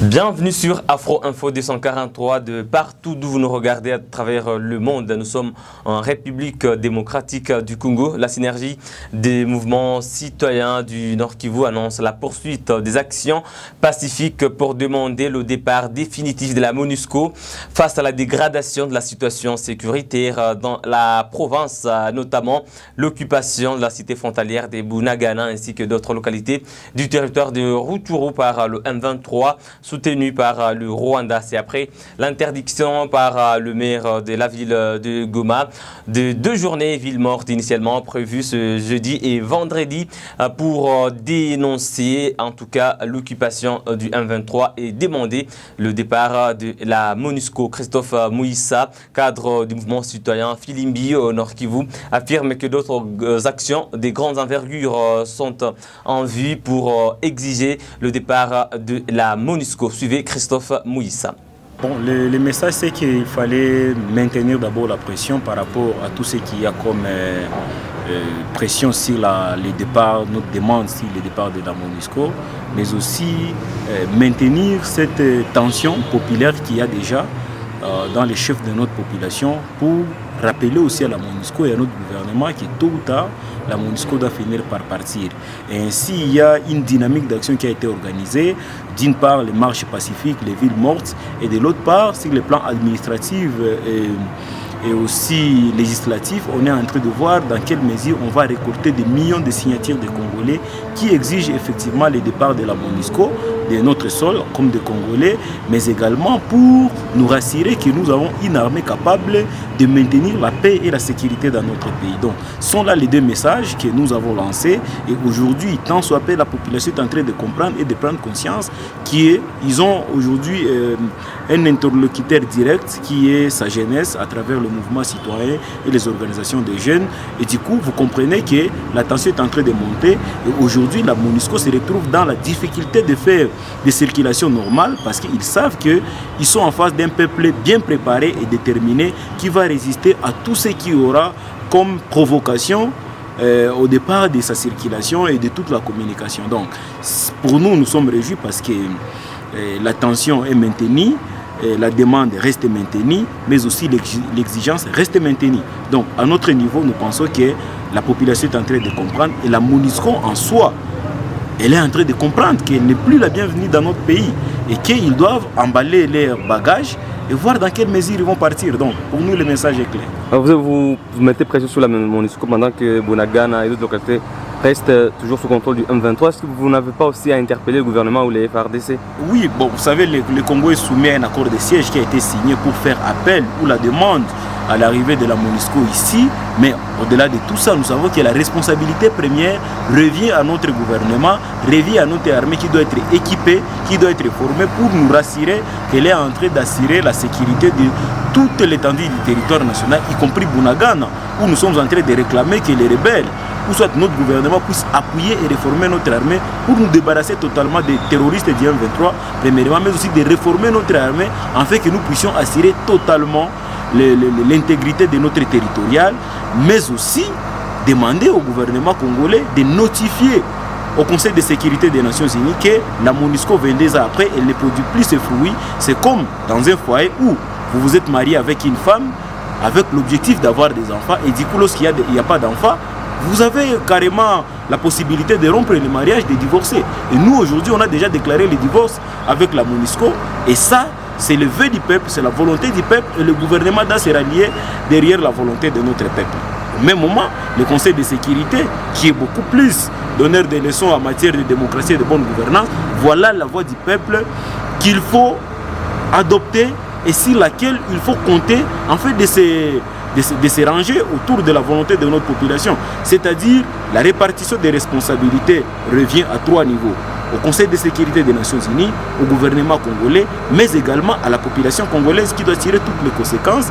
Bienvenue sur Afro Info 243 de partout d'où vous nous regardez à travers le monde. Nous sommes en République démocratique du Congo. La synergie des mouvements citoyens du Nord Kivu annonce la poursuite des actions pacifiques pour demander le départ définitif de la MONUSCO face à la dégradation de la situation sécuritaire dans la province, notamment l'occupation de la cité frontalière des Bunagana ainsi que d'autres localités du territoire de Rutshuru par le M23. Soutenu par le Rwanda. C'est après l'interdiction par le maire de la ville de Goma de 2 journées ville morte initialement prévues ce jeudi et vendredi pour dénoncer en tout cas l'occupation du M23 et demander le départ de la MONUSCO. Christophe Mouissa, cadre du mouvement citoyen Filimbi au Nord Kivu, affirme que d'autres actions de grandes envergures sont en vue pour exiger le départ de la MONUSCO. Suivez Christophe Mouissa. Bon, le message, c'est qu'il fallait maintenir d'abord la pression par rapport à tout ce qu'il y a comme pression sur les départs, notre demande sur le départ de la MONUSCO, mais aussi maintenir cette tension populaire qu'il y a déjà dans les chefs de notre population pour rappeler aussi à la MONUSCO et à notre gouvernement que tôt ou tard, la MONUSCO doit finir par partir. Et ainsi, il y a une dynamique d'action qui a été organisée. D'une part, les marches pacifiques, les villes mortes, et de l'autre part, sur le plan administratif et aussi législatif, on est en train de voir dans quelle mesure on va récolter des millions de signatures de Congolais qui exigent effectivement le départ de la MONUSCO de notre sol comme des Congolais, mais également pour nous rassurer que nous avons une armée capable de maintenir la paix et la sécurité dans notre pays. Donc, ce sont là les 2 messages que nous avons lancés et aujourd'hui, tant soit peu, la population est en train de comprendre et de prendre conscience qu'ils ont aujourd'hui un interlocuteur direct qui est sa jeunesse à travers le mouvement citoyen et les organisations de jeunes. Et du coup, vous comprenez que la tension est en train de monter et aujourd'hui, la MONUSCO se retrouve dans la difficulté de faire des circulations normales parce qu'ils savent qu'ils sont en face d'un peuple bien préparé et déterminé qui va résister à tout ce qui aura comme provocation au départ de sa circulation et de toute la communication. Donc, pour nous, nous sommes réjouis parce que la tension est maintenue, la demande reste maintenue, mais aussi l'exigence reste maintenue. Donc, à notre niveau, nous pensons que la population est en train de comprendre et la MONUSCO en soi, elle est en train de comprendre qu'elle n'est plus la bienvenue dans notre pays et qu'ils doivent emballer leurs bagages et voir dans quelle mesure ils vont partir. Donc, pour nous, le message est clair. Alors vous mettez pression sur la MONUSCO pendant que Bunagana et d'autres localités restent toujours sous contrôle du M23. Est-ce que vous n'avez pas aussi à interpeller le gouvernement ou les FARDC? Oui, bon, vous savez, le Congo est soumis à un accord de siège qui a été signé pour faire appel ou la demande à l'arrivée de la MONUSCO ici. Mais au-delà de tout ça, nous savons que la responsabilité première revient à notre gouvernement, revient à notre armée qui doit être équipée, qui doit être formée pour nous rassurer qu'elle est en train d'assurer la sécurité de toute l'étendue du territoire national, y compris Bunagana, où nous sommes en train de réclamer que les rebelles, ou soit notre gouvernement puisse appuyer et réformer notre armée pour nous débarrasser totalement des terroristes du M23, premièrement, mais aussi de réformer notre armée afin que nous puissions assurer totalement l'intégrité de notre territorial, mais aussi demander au gouvernement congolais de notifier au Conseil de sécurité des Nations Unies que la MONUSCO 22 ans après, elle ne produit plus ses fruits. C'est comme dans un foyer où vous vous êtes marié avec une femme avec l'objectif d'avoir des enfants et du coup lorsqu'il n'y a pas d'enfants, vous avez carrément la possibilité de rompre le mariage, de divorcer. Et nous aujourd'hui on a déjà déclaré le divorce avec la MONUSCO et ça c'est le vœu du peuple, c'est la volonté du peuple et le gouvernement doit se rallier derrière la volonté de notre peuple. Au même moment, le Conseil de sécurité, qui est beaucoup plus donneur de leçons en matière de démocratie et de bonne gouvernance, voilà la voix du peuple qu'il faut adopter et sur laquelle il faut compter en fait de se ranger autour de la volonté de notre population. C'est-à-dire la répartition des responsabilités revient à 3 niveaux. Au Conseil de sécurité des Nations Unies, au gouvernement congolais, mais également à la population congolaise qui doit tirer toutes les conséquences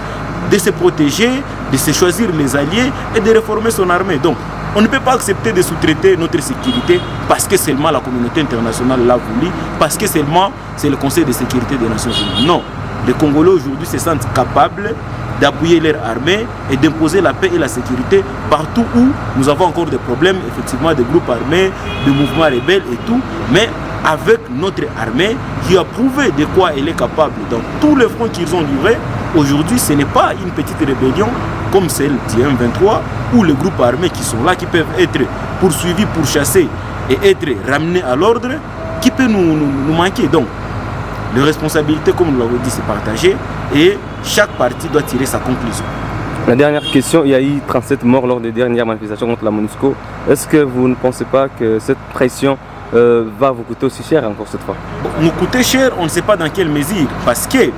de se protéger, de se choisir les alliés et de réformer son armée. Donc, on ne peut pas accepter de sous-traiter notre sécurité parce que seulement la communauté internationale l'a voulu, parce que seulement c'est le Conseil de sécurité des Nations Unies. Non, les Congolais aujourd'hui se sentent capables d'appuyer leur armée et d'imposer la paix et la sécurité partout où nous avons encore des problèmes, effectivement, des groupes armés, des mouvements rebelles et tout. Mais avec notre armée qui a prouvé de quoi elle est capable dans tous les fronts qu'ils ont livrés. Aujourd'hui, ce n'est pas une petite rébellion comme celle du M23 ou les groupes armés qui sont là, qui peuvent être poursuivis, pourchassés et être ramenés à l'ordre, qui peut nous manquer. Donc, les responsabilités, comme nous l'avons dit, c'est partagé et chaque parti doit tirer sa conclusion. La dernière question, il y a eu 37 morts lors des dernières manifestations contre la MONUSCO. Est-ce que vous ne pensez pas que cette pression va vous coûter aussi cher encore cette fois? Nous coûter cher, on ne sait pas dans quelle mesure, parce que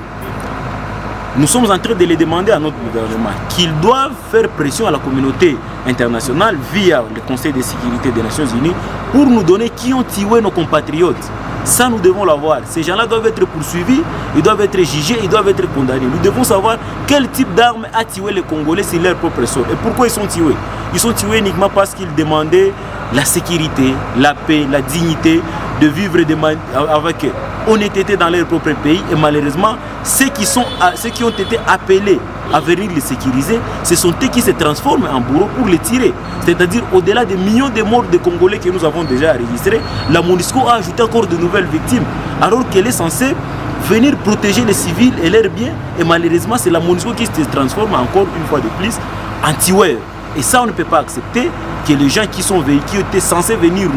nous sommes en train de les demander à notre gouvernement qu'ils doivent faire pression à la communauté internationale via le Conseil de sécurité des Nations Unies pour nous donner qui ont tué nos compatriotes. Ça, nous devons l'avoir. Ces gens-là doivent être poursuivis, ils doivent être jugés, ils doivent être condamnés. Nous devons savoir quel type d'armes a tué les Congolais sur leur propre sol. Et pourquoi ils sont tués? Ils sont tués uniquement parce qu'ils demandaient la sécurité, la paix, la dignité, de vivre avec honnêteté dans leur propre pays. Et malheureusement, ceux qui ont été appelés à venir les sécuriser, ce sont eux qui se transforment en bourreaux pour les tirer. C'est-à-dire, au-delà des millions de morts de Congolais que nous avons déjà enregistrés, la MONUSCO a ajouté encore de nouvelles victimes, alors qu'elle est censée venir protéger les civils et leurs biens. Et malheureusement, c'est la MONUSCO qui se transforme encore une fois de plus en tueur. Et ça, on ne peut pas accepter que les gens qui étaient censés venir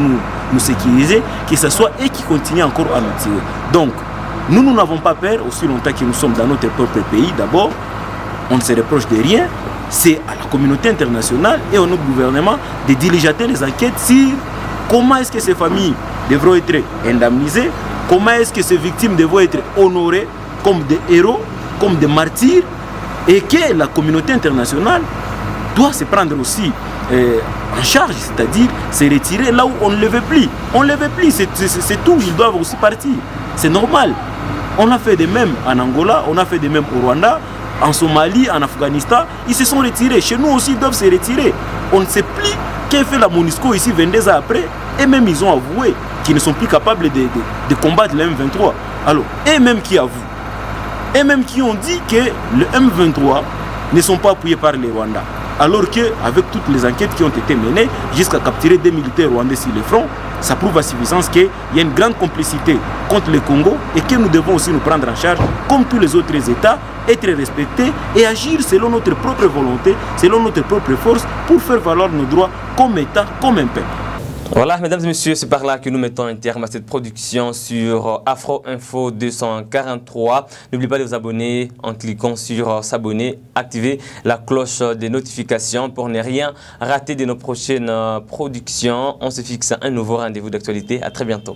nous sécuriser, que ce soit eux qui continuent encore à nous tirer. Donc, nous n'avons pas peur, aussi longtemps que nous sommes dans notre propre pays. D'abord, on ne se reproche de rien. C'est à la communauté internationale et à notre gouvernement de diligenter les enquêtes sur comment est-ce que ces familles devront être indemnisées, comment est-ce que ces victimes devront être honorées comme des héros, comme des martyrs, et que la communauté internationale doit se prendre aussi en charge, c'est-à-dire se retirer là où on ne le veut plus. On ne le veut plus, c'est tout, ils doivent aussi partir. C'est normal. On a fait de même en Angola, on a fait de même au Rwanda, en Somalie, en Afghanistan. Ils se sont retirés. Chez nous aussi, ils doivent se retirer. On ne sait plus qu'a fait la MONUSCO ici 22 ans après. Et même ils ont avoué qu'ils ne sont plus capables de combattre le M23. Alors, et même qui avouent, et même qui ont dit que le M23 ne sont pas appuyés par les Rwandais. Alors qu'avec toutes les enquêtes qui ont été menées jusqu'à capturer des militaires rwandais sur le front, ça prouve à suffisance qu'il y a une grande complicité contre le Congo et que nous devons aussi nous prendre en charge, comme tous les autres États, être respectés et agir selon notre propre volonté, selon notre propre force, pour faire valoir nos droits comme État, comme un peuple. Voilà, mesdames et messieurs, c'est par là que nous mettons un terme à cette production sur Afro Info 243. N'oubliez pas de vous abonner en cliquant sur s'abonner, activer la cloche des notifications pour ne rien rater de nos prochaines productions. On se fixe un nouveau rendez-vous d'actualité. À très bientôt.